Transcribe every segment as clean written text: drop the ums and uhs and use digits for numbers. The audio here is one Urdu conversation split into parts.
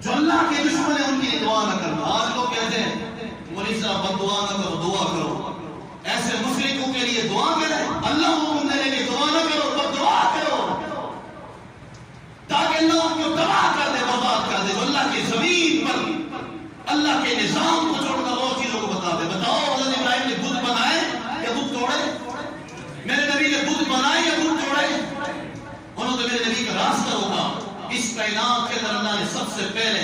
جو اللہ کے دشمن ہیں ان کی دعا نہ کرنا. آج لوگ کہتے ہیں مولوی صاحب بد دعا نہ کرو، دعا کرو. ایسے مشرکوں کے لیے دعا کریں. اللہ حکم دے کہ دعا نہ کرو، بد دعا کرو، تاکہ اللہ آپ کو تباہ کر دے، برباد کر دے. جو اللہ کی زمین پر اللہ کے نظام کو چھوڑ کر اور چیزوں کو بتا دے. بتاؤ حضرت ابراہیم نے بت بنائے یا بت توڑے؟ میرے نبی نے بت بنائے یا بت توڑے؟ انہوں نے میرے نبی کا راستہ ہوگا. اس کائنات کے اندر اللہ نے سب سے پہلے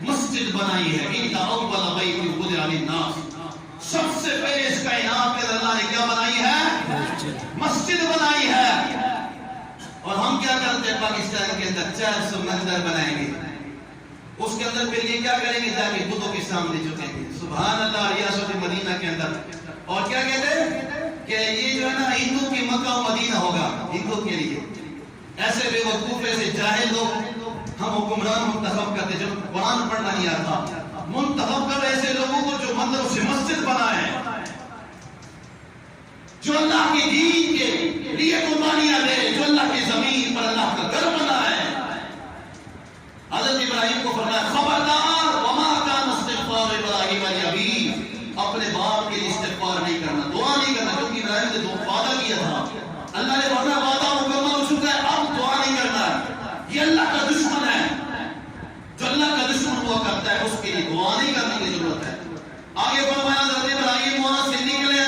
مسجد بنائی ہے. ان اول بیت وضع للناس. سب سے پہلے اس کائنات کے اندر اللہ نے کیا بنائی ہے؟ مسجد بنائی ہے. اور ہم کیا کرتے ہیں پاکستان کے اندر 400 مندر بنائیں گے. اس کے اندر پھر یہ کیا کریں گے؟ جا کے بتوں کے سامنے جھکیں گے. سبحان اللہ. ریاست مدینہ کے اندر اور کیا کہتے ہیں کہ یہ جو ہے نا ہندو کی مکہ و مدینہ ہوگا ہندو کے لیے. ایسے بے وقوف ایسے جاہل لوگ ہم حکمران منتخب کرتے جب قرآن پڑھنا نہیں آتا. منتخب کر ایسے لوگوں کو جو مندروں سے مسجد بنائے، جو اللہ کی دین کے لیے قربانیاں دے، جو اللہ کی زمین پر اللہ کا گھر بنائے. حضرت ابراہیم کو فرمایا خبردار وما کان استغفار ابراہیم لابیہ. اپنے باپ کے لیے استغفار نہیں کرنا، دعا نہیں کرنا، کیونکہ ابراہیم نے دو وعدہ کیا تھا. اللہ نے فرمایا وعدہ مکمل ہو چکا ہے، اب دعا نہیں کرنا ہے. یہ اللہ کا دشمن ہے. جو اللہ کا دشمن ہوا کرتا ہے اس کے لیے دعا نہیں کرنے کی ضرورت ہے. آگے فرمایا حضرت ابراہیم وہاں سے نکلے،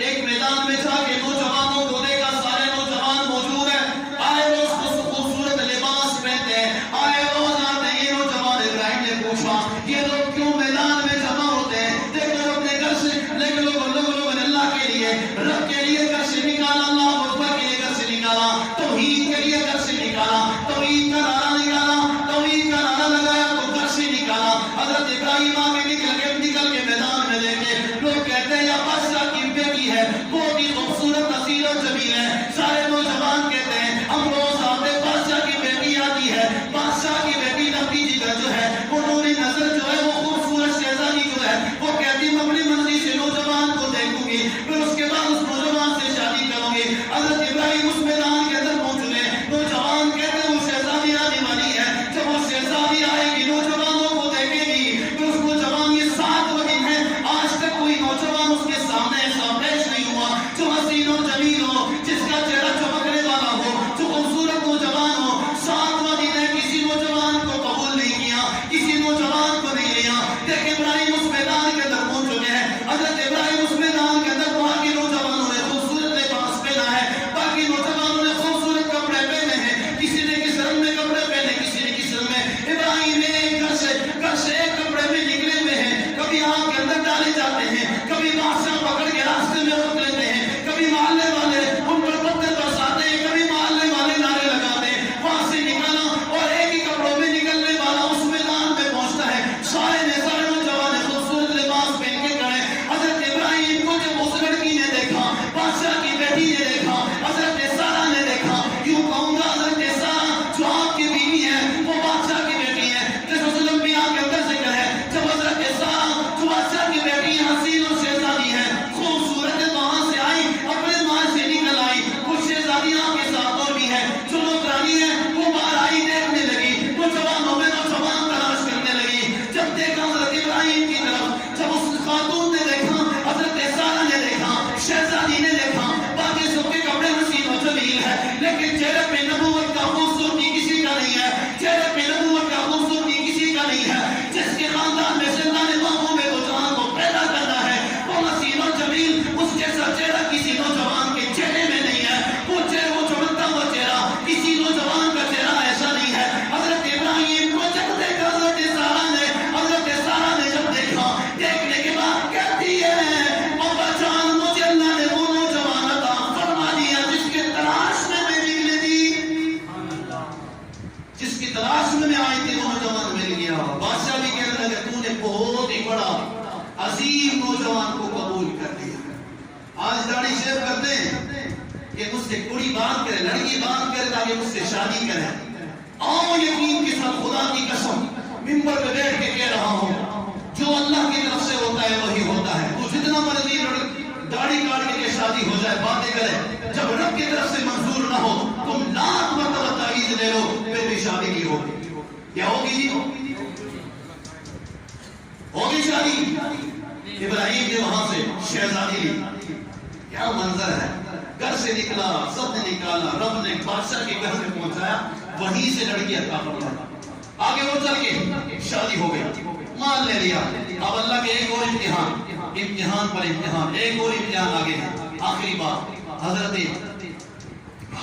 ایک میدان میں جا کے نوجوانوں کو دیکھا. سارے نوجوان موجود ہیں. آئے روز خوبصورت لباس پہنتے ہیں، آئے روز آتے ہیں. یہ نوجوان ابراہیم نے پوچھا یہ لوگ کیوں میدان میں جمع ہوتے ہیں؟ دیکھ لوگ اپنے گھر سے، لیکن لوگوں نے اللہ کے لیے، رب کے لیے گھر سے نکالا، اللہ اکبر کے لیے گھر سے نکالا، توحید کے لیے گھر سے نکالا، توحید کا نعرہ نکالا، توحید کا نعرہ لگایا تو گھر سے نکالا. حضرت ابراہیم آگے نکل کے میدان میں دیکھے آج داڑھی شیو کرتے ہیں کہ مجھ سے کڑی بات کرے، لڑکی بات کرے تاکہ مجھ سے شادی کرے. آؤ یقین کے ساتھ خدا کی قسم ممبر پہ بیٹھ کے کہہ رہا ہوں، جو اللہ کی طرف سے ہوتا ہے وہی ہوتا ہے. تو جتنا مرضی داڑھی کاٹ کے شادی ہو جائے، باتیں کرے، جب رب کی طرف سے منظور نہ ہو تم لاکھ مرتبہ تعویذ لے لو پھر بھی شادی نہیں ہوگی. کیا ہوگی جی؟ ہوگی شادی. ابراہیم نے وہاں سے شہزادی لی. کیا منظر ہے، گھر سے نکلا، سب نے نکالا، رب نے بادشاہ کے گھر میں پہنچایا، وہیں سے لڑکی عطا فرمایا. آگے وہ چل کے شادی ہو گئی، مال لے لیا. اب اللہ کے ایک اور امتحان پر امتحان، ایک اور امتحان آگے ہے. آخری بات، حضرت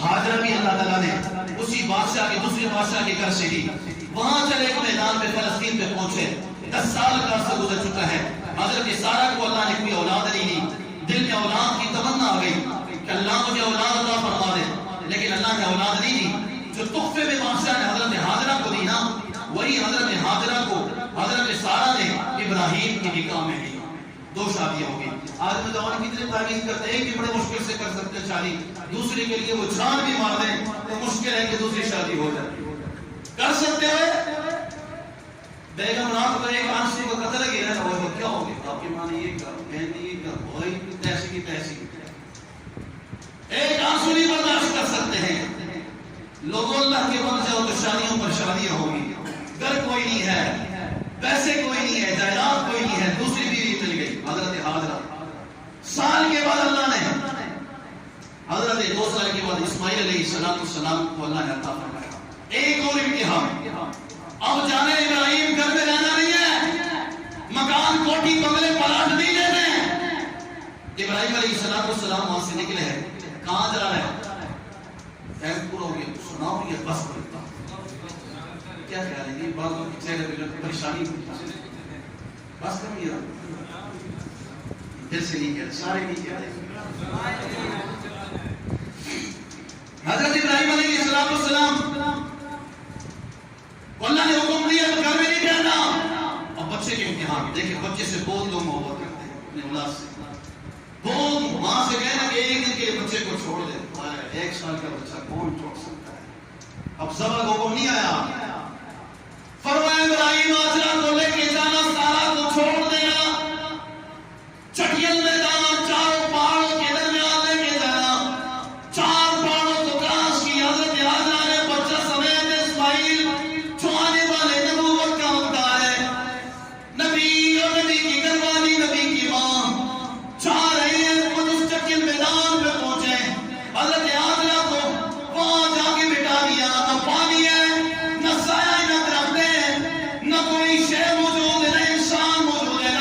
ہاجرہ بھی اللہ تعالیٰ نے اسی بادشاہ کے دوسرے بادشاہ کے گھر سے لی. وہاں چلے ایک میدان پہ فلسطین پہ پہنچے. 10 سال کا عرصہ گزر چکا ہے. حضرت سارہ کو اللہ نے کوئی اولاد نہیں دی. دل میں اولاد کی تمنا آ گئی کہ اللہ مجھے اولاد عطا فرما دے، لیکن اللہ نے اولاد نہیں دی. جو تحفے میں بادشاہ نے حضرت ہاجرہ کو دی نا، وہی حضرت ہاجرہ کو حضرت سارہ نے ابراہیم کی نکاح میں دی. 2 شادیاں ہو گئی. آج میں جوان کتنے تعویذ کرتے ہیں، ایک بھی بڑے مشکل سے کر سکتے ہیں شادی، دوسرے کے لیے وہ جان بھی مار دیں تو مشکل ہے کہ دوسری شادی ہو جائے. کر سکتے ہوئے بیگم رات کو ایک آنسو کو قتل گیا ہے، وہ کیا ہو گیا؟ آپ کی ماں نے یہ کہا، بہن نے یہ کہا، بھائی تیسی کی تیسی. ایک آنسو نہیں برداشت کر سکتے ہیں. لوگوں اللہ کے بن جاؤ تو شادیوں پر شادیاں ہوگی. گھر کوئی نہیں ہے، پیسے کوئی نہیں ہے، جائیداد کوئی نہیں ہے، دوسری بیوی مل گئی حضرت ہاجرہ. سال کے بعد اللہ نے حضرت 2 سال کے بعد اسماعیل علیہ السلام کو اللہ نے عطا فرمایا. ایک اور امتحان. اب جانے ابراہیم گھر میں رہنا نہیں ہے، مکان کوٹھی بنگلے پلاٹ نہیں لینے. ابراہیم علیہ السلام وہاں سے نکلے ہیں. کہاں جا رہے ہیں؟ پورا ہو گیا، سناؤ یہ بس پڑتا. کیا خیال ہے یہ بعضوں کے چہرے پہ پریشانی بس کر دیا. دل سے نہیں کہتے، سارے نہیں کہتے. حضرت ابراہیم علیہ السلام اللہ نے حکم دیا تو گھر میں نہیں رہنا. اور بچے کے امتحان دیکھیں، بچے سے بہت لوگ محبت کرتے ہیں اپنے اولاد سے. بہت ماں سے کہنا کہ ایک دن کے لیے بچے کو چھوڑ دے. 1 سال کا بچہ کون چھوڑ سکتا ہے؟ اب ذبح کا حکم نہیں آیا. فرمایا ابراہیم ہاجرہ کو لے کے جانا، سارہ کو چھوڑ دینا، چٹیل میدان 4 پہاڑوں کے درمیان لے کے جانا. 4 پہاڑوں کو کراس کی حضرت ہاجرہ نے بچہ سمیت اسماعیل جو آنے والے نبوت کا ہوتا ہے، نبی اور نبی کی گھروالی، نبی کی ماں جا رہے ہیں. خود اس چٹیل میدان پہ پہنچے. حضرت ہاجرہ کو وہاں جا کے بٹھا دیا. نہ پانی ہے، نہ سایہ، نہ درخت ہے، نہ کوئی شے موجود ہے، نہ انسان موجود ہے، نہ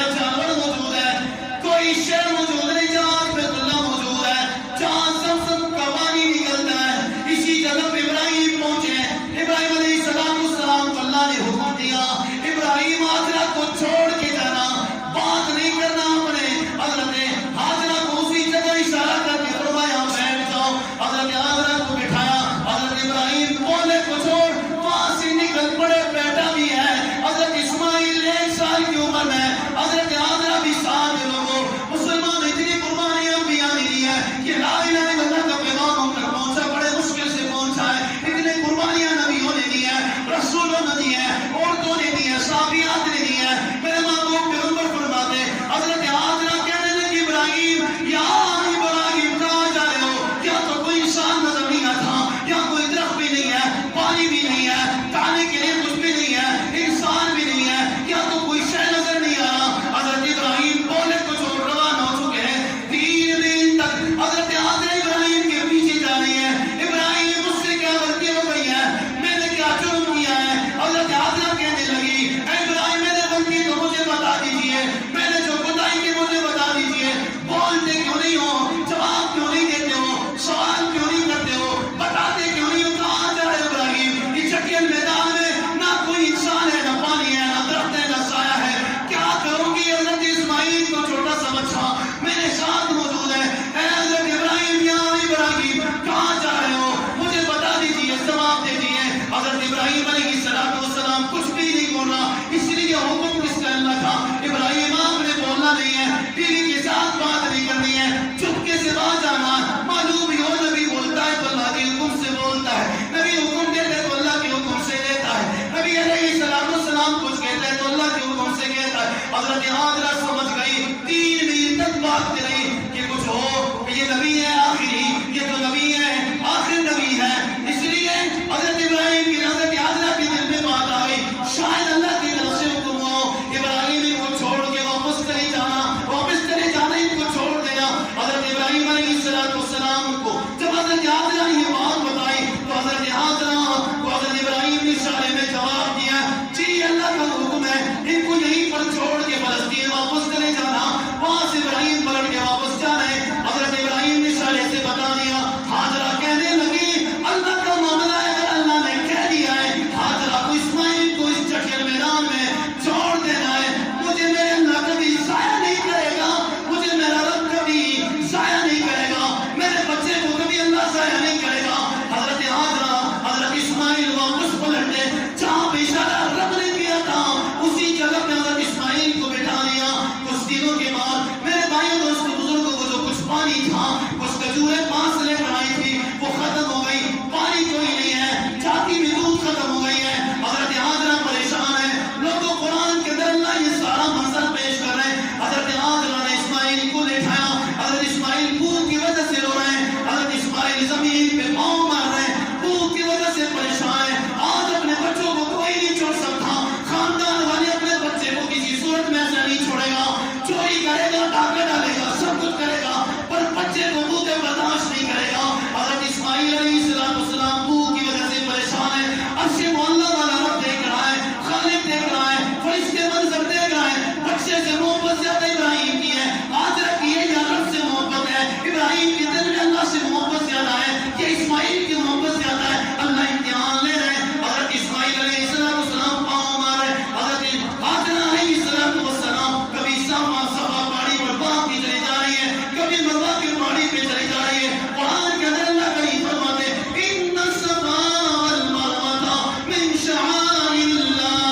حضرت حاجرہ سمجھ گئی 3 مہینے تک بھاگتے رہی کہ کچھ ہو کہ یہ نبی ہے آخری، یہ تو نبی ہے آخری نبی ہے. اس لیے حضرت ابراہیم کی حضرت حاجرہ کے دل میں بات آ گئی شاید اللہ کی طرف سے حکم ہو ابراہیم ان کو چھوڑ کے واپس چلے جانا، واپس چلے جانا، ان کو چھوڑ دینا. حضرت ابراہیم علیہ السلام کو جب حضرت حاجرہ نے یہ بات بتائی تو حضرت حاجرہ کو حضرت ابراہیم نے اشارے میں جواب دیا جی اللہ کا حکم ہے ان کو یہیں پر چھوڑ کے فلسطین واپس چلے جانا. وہاں سے ابراہیم پلٹ کے واپس جا رہے ہیں. حضرت ابراہیم نے اشارے سے بتا دیا. حاجرہ کہنے لگی اللہ کا معاملہ ہے، اگر اللہ نے کہہ دیا ہے حاجرہ کو اسماعیل کو اس جٹھر میدان میں چھوڑ دینا ہے، مجھے میرے اللہ کبھی ضائع نہیں کرے گا، مجھے میرا رب کبھی ضائع نہیں کرے گا، میرے بچے کو کبھی اللہ ضائع نہیں کرے گا. حضرت حاجرہ حضرت اسماعیل واپس پلٹے جہاں پہ اشارہ رب نے کیا تھا اسی جگہ پہ حضرت اسماعیل کو بٹھا دیا. کچھ دنوں کے بعد میرے بھائیوں دوستوں بزرگوں کو جو کچھ پانی تھا، کچھ کھجوریں 5 لے کر آئی تھی، وہ ختم ہو گئی، پانی کوئی نہیں ہے، چھاتی میں دودھ ختم ہو گئی ہے. حضرت حاجرہ پریشان ہے. لوگوں قرآن کے اندر اللہ یہ سارا منظر پیش کر رہے ہیں. حضرت حاجرہ نے اسماعیل کو لٹھایا، حضرت اسماعیل بھوک کی وجہ سے رو رہے ہیں، حضرت اسماعیل زمین پہ پاؤں مار رہے ہیں، بھوک کی وجہ سے پریشان ہیں. آج اپنے بچوں کو کوئی نہیں چھوڑ سکتا، خاندان والے اپنے بچے کو کسی صورت میں ایسا نہیں چھوڑے گا، چوری کرے گا، ڈاکہ ڈالے گا، سب کچھ کرے گا، پر بچے کو بھوکے برداشت نہیں کرے گا. حضرت اسماعیل علیہ السلام بھوک کی وجہ سے پریشان ہے. عرش معلیٰ والا رب دیکھ رہا ہے، خالق دیکھ رہا ہے، فرشتے منظر دیکھ رہا ہے. بچے سے محبت زیادہ ابراہیم کی ہے، حاجرہ کی ہے یا رب سے محبت ہے؟ ابراہیم کے دل میں اللہ سے محبت زیادہ ہے یا اسماعیل کی محبت زیادہ ہے؟ اللہ امتحان لے رہے ہیں. حضرت اسماعیل علیہ السلام پاؤں مارے، حضرت حاجرہ علیہ السلام کبھی صفا پہاڑی پر باغ کی چلی جا رہی ہے، کبھی مروا کی پہاڑی پہ چلی جا رہی ہے. قرآن کے اندر اللہ کریم فرماتے ان الصفا والمروہ من شعائر اللہ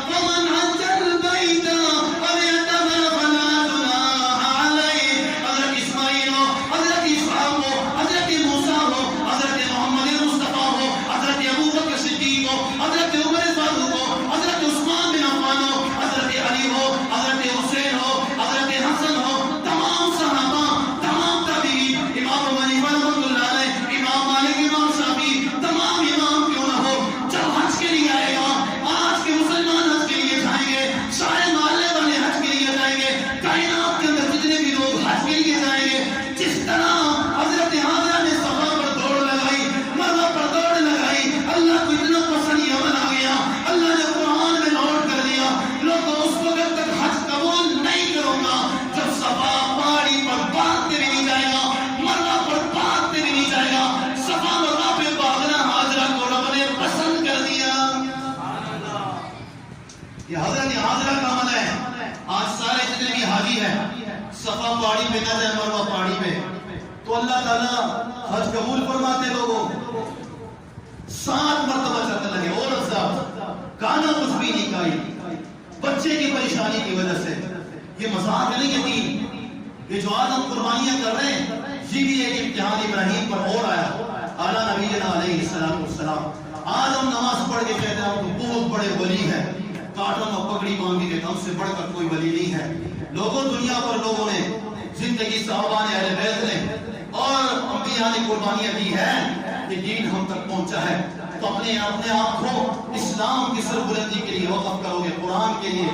ومن حج البیت او اعتمر فلا جناح علیہ. حضرت اسماعیل ہو، حضرت اسحاق ہو، حضرت موسیٰ ہو، حضرت محمد مصطفیٰ ہو، حضرت ابو بکر صدیق ہو، حضرت عمر فاروق ہو، حضرت عثمان بن عفان ہو، حضرت علی ہو، حضرت حسین ہو، حضرت حسن ہو، تمام صحابہ، تمام تابعین، امام ابو حنیفہ رحمۃ اللہ علیہ، امام مالک، امام شافعی، تمام امام کیوں نہ ہو، جب حج کے لیے آئے گا، آج کے مسلمان حج کے لیے جائیں گے، سارے محلے والے حج کے لیے جائیں گے، کائنات کے اندر جتنے بھی لوگ حج کے لیے جائیں گے، جس طرح حضرت حاجرہ نے صفا پر دوڑ لگائی، مروہ پر دوڑ لگائی، اللہ کو اتنا پسند یہ عمل آ گیا، اللہ نے قرآن میں نوٹ کر دیا. لوگوں اس وقت تک حج قبول نہیں کروں گا جب صفا پہاڑی پر بھاگتے بھی نہیں جائے گا، مروہ پر بھاگتے بھی نہیں جائے گا. صفا مروہ پہ بھاگنا حاجرہ کو رب نے پسند کر دیا. یہ حضرت حاجرہ کا عمل ہے. آج سارے جتنے بھی حاجی ہیں صفا پہاڑی پہ نہ جائے، مروہ پہاڑی پہ، تو اللہ تعالیٰ حج قبول فرماتے. لوگوں 7 مرتبہ چلنے لگے اور افضل کھانا کچھ بھی نہیں کھائی بچے کی پریشانی کی وجہ سے. یہ مذاق نہیں ہے دین. یہ جو آج ہم قربانیاں کر رہے ہیں یہ بھی ایک امتحان ابراہیم پر اور آیا. اعلیٰ نبی علیہ السلام آج ہم نماز پڑھ کے کہتے ہیں ہم تو بہت بڑے ولی ہیں، کاٹن اور پگڑی باندھ کے ہم سے بڑھ کر کوئی ولی نہیں ہے. لوگوں دنیا پر لوگوں نے زندگی صحابہ نے، اہل بیت نے اور انبیاء نے قربانیاں دی ہیں کہ دین ہم تک پہنچا ہے. تو اپنے آپ کو اسلام کی سربلندی کے لیے وقف کرو گے، قرآن کے لیے،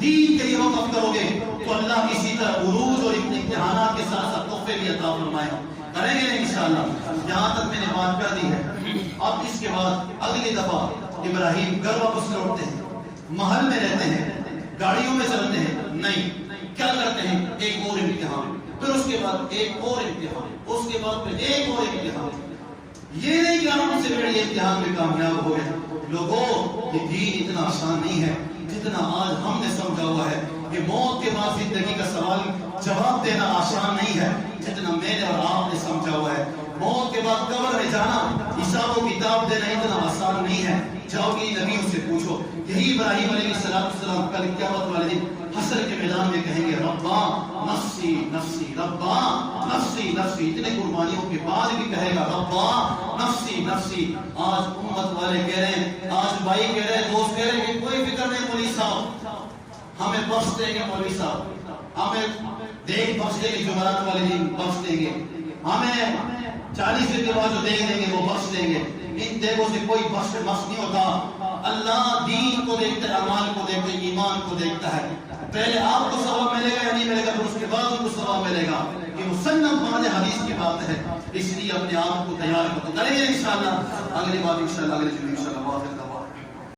دین کے لیے وقف کرو گے تو اللہ اسی طرح عروج اور امتحانات کے ساتھ ساتھ تحفے بھی عطا فرمائے. کریں گے انشاءاللہ. یہاں تک میں نے بات کر دی ہے. اب اس کے بعد اگلی دفعہ ابراہیم گھر واپس لوٹتے ہیں، محل میں رہتے ہیں، گاڑیوں میں چلتے ہیں، نہیں، کیا کرتے ہیں؟ ایک اور امتحان، پھر اس کے بعد ایک اور امتحان، اس کے بعد پھر ایک اور امتحان. یہ نہیں کہ ہم سے بڑے امتحان میں کامیاب ہو گئے. لوگوں یہ دین اتنا آسان نہیں ہے جتنا آج ہم نے سمجھا ہوا ہے. کہ موت کے بعد زندگی کا سوال جواب دینا آسان نہیں ہے جتنا میں نے اور آپ نے سمجھا ہوا ہے. موت کے بعد قبر میں جانا، حساب و کتاب دینا اتنا آسان نہیں ہے. جاؤ گی نبیوں سے پوچھو. یہی ابراہیم علیہ السلام کل قیامت والے دن حشر کے میدان میں کہیں گے ربا نفسی نفسی، ربا نفسی نفسی. اتنے قربانیوں کے بعد بھی کہے گا ربا نفسی نفسی. آج امت والے کہہ رہے ہیں، آج بھائی کہہ رہے ہیں، دوست کہہ رہے ہیں کہ کوئی فکر نہیں مولوی صاحب، ہمیں بخش دیں گے مولوی صاحب، ہمیں دیکھ بخش دیں گے، جمعرات والے دن بخش دیں گے، ہمیں 40 دن کے بعد جو دیکھ دیں گے وہ بخش دیں گے. ان دیگوں سے کوئی بخش نہیں ہوتا. اللہ دین کو دیکھتا ہے، اعمال کو دیکھتا ہے، ایمان کو دیکھتا ہے. پہلے آپ کو ثواب ملے گا یا نہیں ملے گا، پھر اس کے بعد ان کو ثواب ملے گا. یہ مسلم بعد حدیث کی بات ہے، اس لیے اپنے آپ کو تیار کریں گے انشاءاللہ. اگلی بار انشاءاللہ، اگلے جمعے انشاءاللہ.